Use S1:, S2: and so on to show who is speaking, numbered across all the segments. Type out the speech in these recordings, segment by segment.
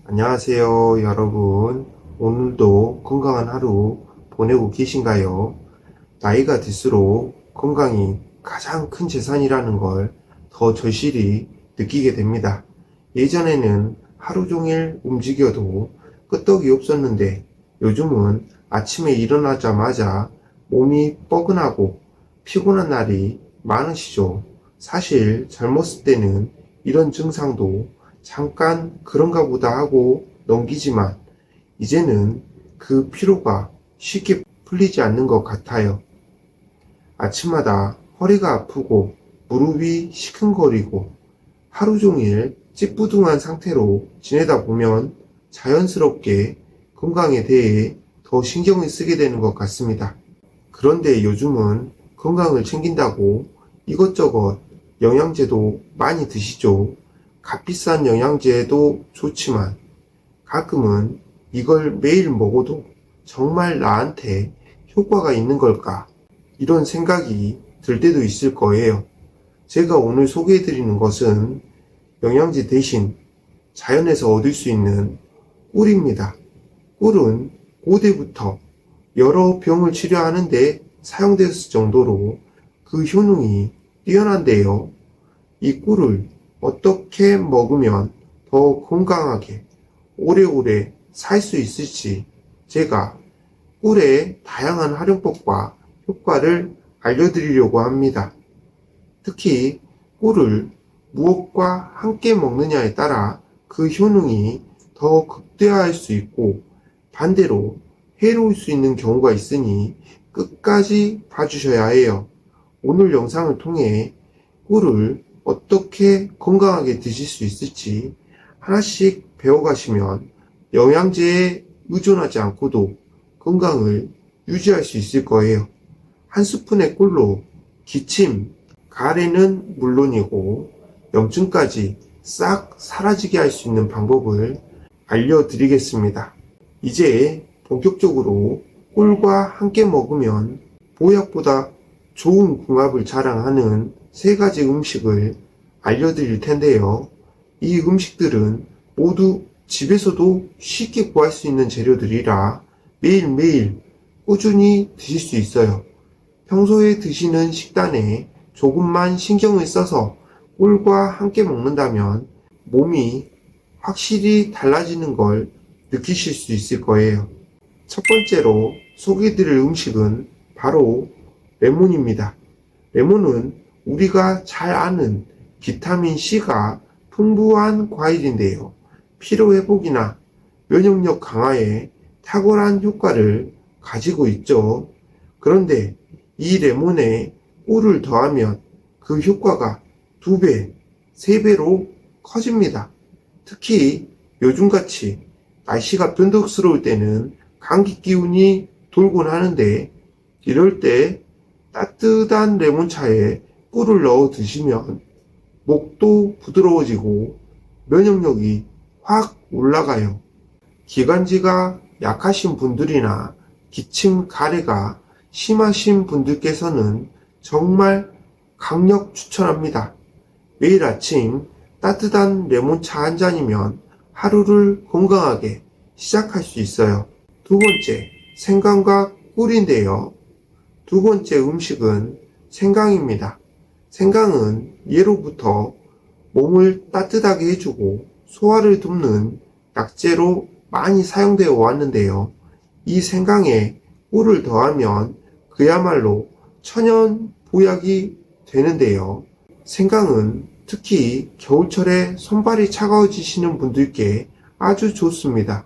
S1: 안녕하세요, 여러분. 오늘도 건강한 하루 보내고 계신가요? 나이가 들수록 건강이 가장 큰 재산이라는 걸 더 절실히 느끼게 됩니다. 예전에는 하루 종일 움직여도 끄떡이 없었는데 요즘은 아침에 일어나자마자 몸이 뻐근하고 피곤한 날이 많으시죠? 사실 젊었을 때는 이런 증상도 잠깐 그런가 보다 하고 넘기지만 이제는 그 피로가 쉽게 풀리지 않는 것 같아요. 아침마다 허리가 아프고 무릎이 시큰거리고 하루 종일 찌뿌둥한 상태로 지내다 보면 자연스럽게 건강에 대해 더 신경을 쓰게 되는 것 같습니다. 그런데 요즘은 건강을 챙긴다고 이것저것 영양제도 많이 드시죠. 값비싼 영양제도 좋지만 가끔은 이걸 매일 먹어도 정말 나한테 효과가 있는 걸까? 이런 생각이 들 때도 있을 거예요. 제가 오늘 소개해드리는 것은 영양제 대신 자연에서 얻을 수 있는 꿀입니다. 꿀은 고대부터 여러 병을 치료하는 데 사용되었을 정도로 그 효능이 뛰어난데요. 이 꿀을 어떻게 먹으면 더 건강하게 오래오래 살 수 있을지 제가 꿀의 다양한 활용법과 효과를 알려드리려고 합니다. 특히 꿀을 무엇과 함께 먹느냐에 따라 그 효능이 더 극대화할 수 있고 반대로 해로울 수 있는 경우가 있으니 끝까지 봐주셔야 해요. 오늘 영상을 통해 꿀을 어떻게 건강하게 드실 수 있을지 하나씩 배워가시면 영양제에 의존하지 않고도 건강을 유지할 수 있을 거예요. 한 스푼의 꿀로 기침, 가래는 물론이고 염증까지 싹 사라지게 할 수 있는 방법을 알려드리겠습니다. 이제 본격적으로 꿀과 함께 먹으면 보약보다 좋은 궁합을 자랑하는 세 가지 음식을 알려드릴 텐데요. 이 음식들은 모두 집에서도 쉽게 구할 수 있는 재료들이라 매일매일 꾸준히 드실 수 있어요. 평소에 드시는 식단에 조금만 신경을 써서 꿀과 함께 먹는다면 몸이 확실히 달라지는 걸 느끼실 수 있을 거예요. 첫 번째로 소개해드릴 음식은 바로 레몬입니다. 레몬은 우리가 잘 아는 비타민C가 풍부한 과일인데요. 피로회복이나 면역력 강화에 탁월한 효과를 가지고 있죠. 그런데 이 레몬에 꿀을 더하면 그 효과가 2배, 3배로 커집니다. 특히 요즘같이 날씨가 변덕스러울 때는 감기 기운이 돌곤 하는데 이럴 때 따뜻한 레몬차에 꿀을 넣어 드시면 목도 부드러워지고 면역력이 확 올라가요. 기관지가 약하신 분들이나 기침, 가래가 심하신 분들께서는 정말 강력 추천합니다. 매일 아침 따뜻한 레몬차 한 잔이면 하루를 건강하게 시작할 수 있어요. 두 번째, 생강과 꿀인데요. 두 번째 음식은 생강입니다. 생강은 예로부터 몸을 따뜻하게 해주고 소화를 돕는 약재로 많이 사용되어 왔는데요. 이 생강에 꿀을 더하면 그야말로 천연 보약이 되는데요. 생강은 특히 겨울철에 손발이 차가워지시는 분들께 아주 좋습니다.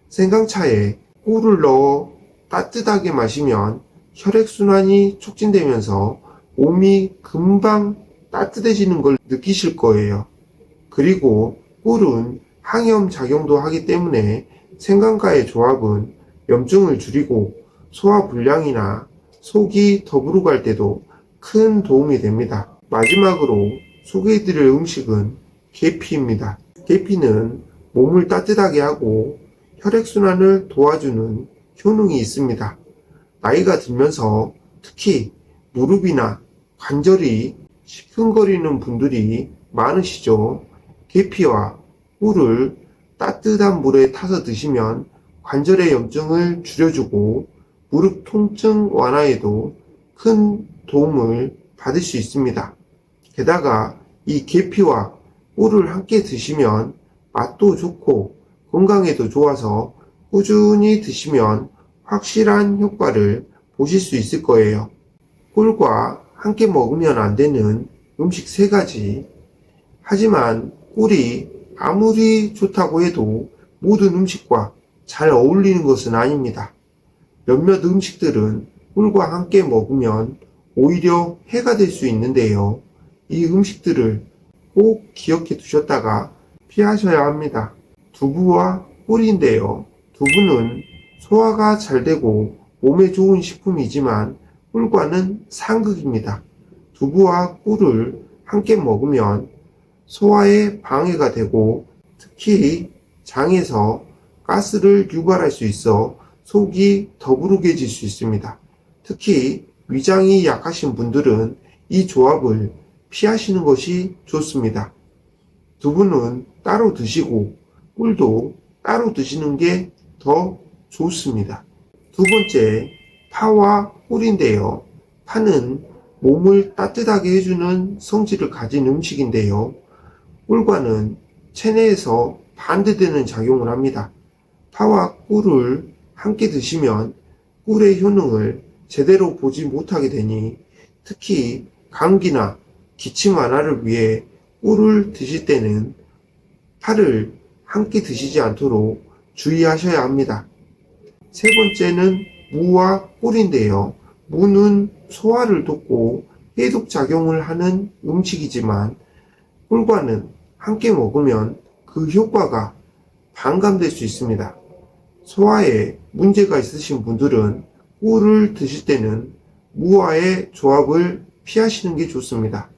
S1: 생강차에 꿀을 넣어 따뜻하게 마시면 혈액순환이 촉진되면서 몸이 금방 따뜻해지는 걸 느끼실 거예요. 그리고 꿀은 항염 작용도 하기 때문에 생강과의 조합은 염증을 줄이고 소화불량이나 속이 더부룩할 때도 큰 도움이 됩니다. 마지막으로 소개해드릴 음식은 계피입니다. 계피는 몸을 따뜻하게 하고 혈액순환을 도와주는 효능이 있습니다. 나이가 들면서 특히 무릎이나 관절이 시큰거리는 분들이 많으시죠. 계피와 꿀을 따뜻한 물에 타서 드시면 관절의 염증을 줄여주고 무릎 통증 완화에도 큰 도움을 받을 수 있습니다. 게다가 이 계피와 꿀을 함께 드시면 맛도 좋고 건강에도 좋아서 꾸준히 드시면 확실한 효과를 보실 수 있을 거예요. 꿀과 함께 먹으면 안 되는 음식 3가지. 하지만 꿀이 아무리 좋다고 해도 모든 음식과 잘 어울리는 것은 아닙니다. 몇몇 음식들은 꿀과 함께 먹으면 오히려 해가 될 수 있는데요. 이 음식들을 꼭 기억해 두셨다가 피하셔야 합니다. 두부와 꿀인데요. 두부는 소화가 잘 되고 몸에 좋은 식품이지만 꿀과는 상극입니다. 두부와 꿀을 함께 먹으면 소화에 방해가 되고 특히 장에서 가스를 유발할 수 있어 속이 더부룩해질 수 있습니다. 특히 위장이 약하신 분들은 이 조합을 피하시는 것이 좋습니다. 두부는 따로 드시고 꿀도 따로 드시는 게 더 좋습니다. 두 번째, 파와 꿀인데요. 파는 몸을 따뜻하게 해주는 성질을 가진 음식인데요. 꿀과는 체내에서 반대되는 작용을 합니다. 파와 꿀을 함께 드시면 꿀의 효능을 제대로 보지 못하게 되니 특히 감기나 기침 완화를 위해 꿀을 드실 때는 파를 함께 드시지 않도록 주의하셔야 합니다. 세 번째는 무와 꿀인데요. 무는 소화를 돕고 해독 작용을 하는 음식이지만 꿀과는 함께 먹으면 그 효과가 반감될 수 있습니다. 소화에 문제가 있으신 분들은 꿀을 드실 때는 무와의 조합을 피하시는 게 좋습니다.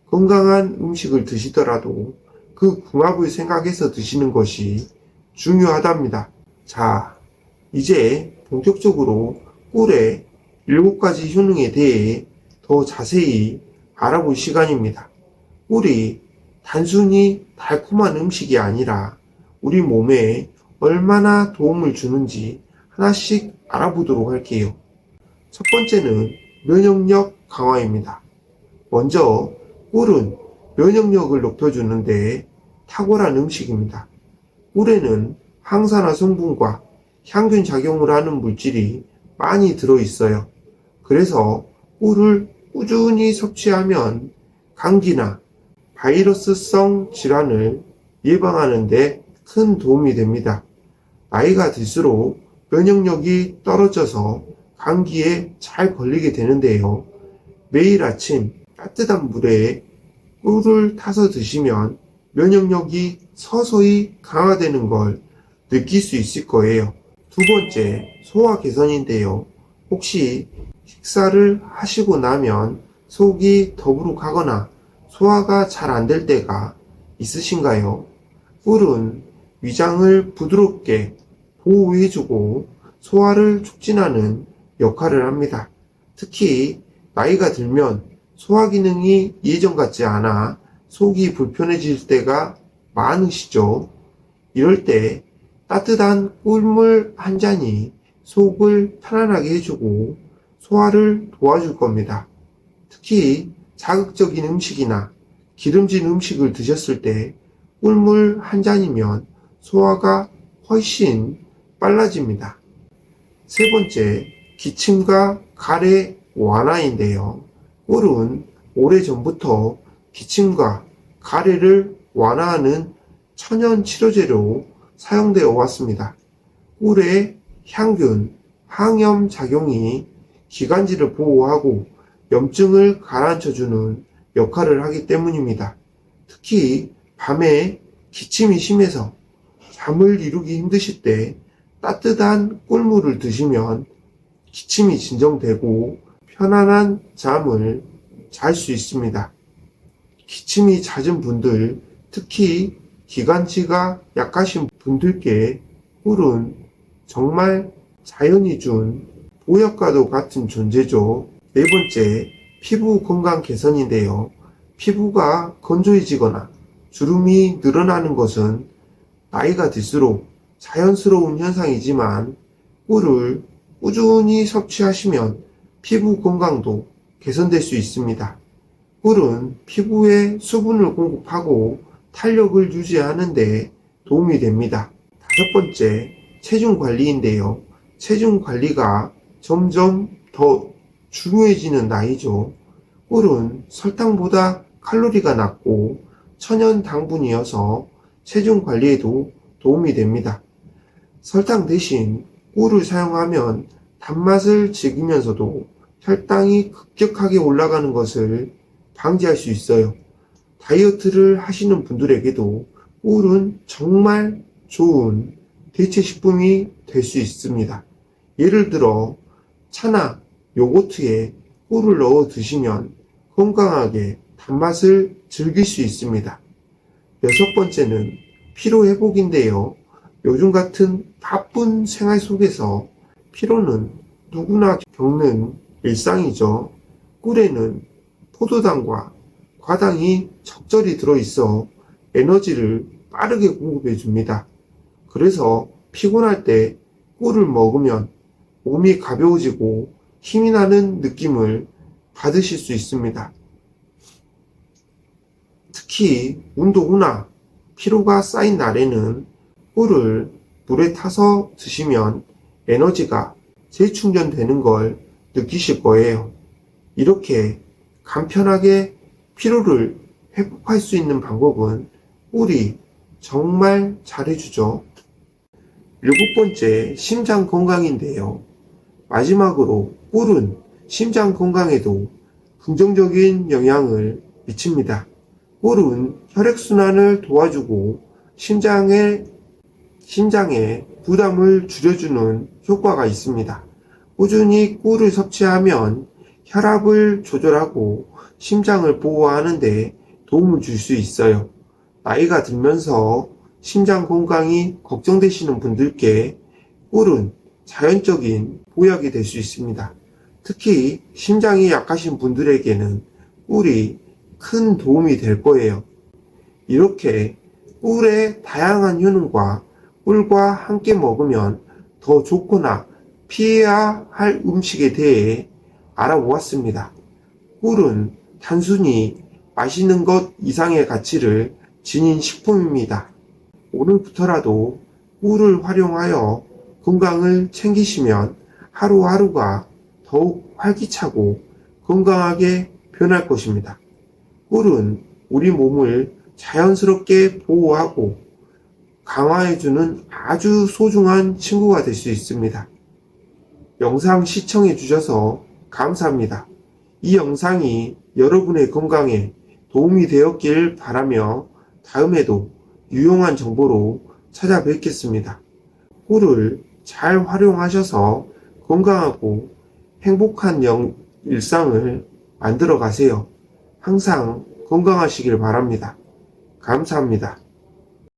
S1: 건강한 음식을 드시더라도 그 궁합을 생각해서 드시는 것이 중요하답니다. 자, 이제 본격적으로 꿀의 7가지 효능에 대해 더 자세히 알아볼 시간입니다. 꿀이 단순히 달콤한 음식이 아니라 우리 몸에 얼마나 도움을 주는지 하나씩 알아보도록 할게요. 첫 번째는 면역력 강화입니다. 먼저 꿀은 면역력을 높여주는데 탁월한 음식입니다. 꿀에는 항산화 성분과 향균 작용을 하는 물질이 많이 들어있어요. 그래서 꿀을 꾸준히 섭취하면 감기나 바이러스성 질환을 예방하는 데 큰 도움이 됩니다. 나이가 들수록 면역력이 떨어져서 감기에 잘 걸리게 되는데요. 매일 아침 따뜻한 물에 꿀을 타서 드시면 면역력이 서서히 강화되는 걸 느낄 수 있을 거예요. 두 번째, 소화 개선인데요. 혹시 식사를 하시고 나면 속이 더부룩하거나 소화가 잘 안 될 때가 있으신가요? 꿀은 위장을 부드럽게 보호해주고 소화를 촉진하는 역할을 합니다. 특히 나이가 들면 소화 기능이 예전 같지 않아 속이 불편해질 때가 많으시죠? 이럴 때 따뜻한 꿀물 한 잔이 속을 편안하게 해주고 소화를 도와줄 겁니다. 특히 자극적인 음식이나 기름진 음식을 드셨을 때 꿀물 한 잔이면 소화가 훨씬 빨라집니다. 세 번째, 기침과 가래 완화인데요. 꿀은 오래전부터 기침과 가래를 완화하는 천연 치료제로 사용되어 왔습니다. 꿀의 향균, 항염 작용이 기관지를 보호하고 염증을 가라앉혀주는 역할을 하기 때문입니다. 특히 밤에 기침이 심해서 잠을 이루기 힘드실 때 따뜻한 꿀물을 드시면 기침이 진정되고 편안한 잠을 잘 수 있습니다. 기침이 잦은 분들, 특히 기관지가 약하신 분들께 꿀은 정말 자연이 준 보약과도 같은 존재죠. 네 번째, 피부 건강 개선인데요. 피부가 건조해지거나 주름이 늘어나는 것은 나이가 들수록 자연스러운 현상이지만 꿀을 꾸준히 섭취하시면 피부 건강도 개선될 수 있습니다. 꿀은 피부에 수분을 공급하고 탄력을 유지하는 데 도움이 됩니다. 다섯 번째, 체중 관리인데요. 체중 관리가 점점 더 중요해지는 나이죠. 꿀은 설탕보다 칼로리가 낮고 천연 당분이어서 체중 관리에도 도움이 됩니다. 설탕 대신 꿀을 사용하면 단맛을 즐기면서도 혈당이 급격하게 올라가는 것을 방지할 수 있어요. 다이어트를 하시는 분들에게도 꿀은 정말 좋은 대체 식품이 될 수 있습니다. 예를 들어 차나 요거트에 꿀을 넣어 드시면 건강하게 단맛을 즐길 수 있습니다. 여섯 번째는 피로 회복인데요. 요즘 같은 바쁜 생활 속에서 피로는 누구나 겪는 일상이죠. 꿀에는 포도당과 과당이 적절히 들어있어 에너지를 빠르게 공급해 줍니다. 그래서 피곤할 때 꿀을 먹으면 몸이 가벼워지고 힘이 나는 느낌을 받으실 수 있습니다. 특히 운동 후나 피로가 쌓인 날에는 꿀을 물에 타서 드시면 에너지가 재충전되는 걸 느끼실 거예요. 이렇게 간편하게 피로를 회복할 수 있는 방법은 꿀이 정말 잘해주죠. 일곱 번째, 심장 건강인데요. 마지막으로 꿀은 심장 건강에도 긍정적인 영향을 미칩니다. 꿀은 혈액순환을 도와주고 심장의 부담을 줄여주는 효과가 있습니다. 꾸준히 꿀을 섭취하면 혈압을 조절하고 심장을 보호하는 데 도움을 줄 수 있어요. 나이가 들면서 심장 건강이 걱정되시는 분들께 꿀은 자연적인 보약이 될 수 있습니다. 특히 심장이 약하신 분들에게는 꿀이 큰 도움이 될 거예요. 이렇게 꿀의 다양한 효능과 꿀과 함께 먹으면 더 좋거나 피해야 할 음식에 대해 알아보았습니다. 꿀은 단순히 마시는 것 이상의 가치를 지닌 식품입니다. 오늘부터라도 꿀을 활용하여 건강을 챙기시면 하루하루가 더욱 활기차고 건강하게 변할 것입니다. 꿀은 우리 몸을 자연스럽게 보호하고 강화해주는 아주 소중한 친구가 될 수 있습니다. 영상 시청해 주셔서 감사합니다. 이 영상이 여러분의 건강에 도움이 되었길 바라며 다음에도 유용한 정보로 찾아뵙겠습니다. 꿀을 잘 활용하셔서 건강하고 행복한 일상을 만들어 가세요. 항상 건강하시길 바랍니다. 감사합니다.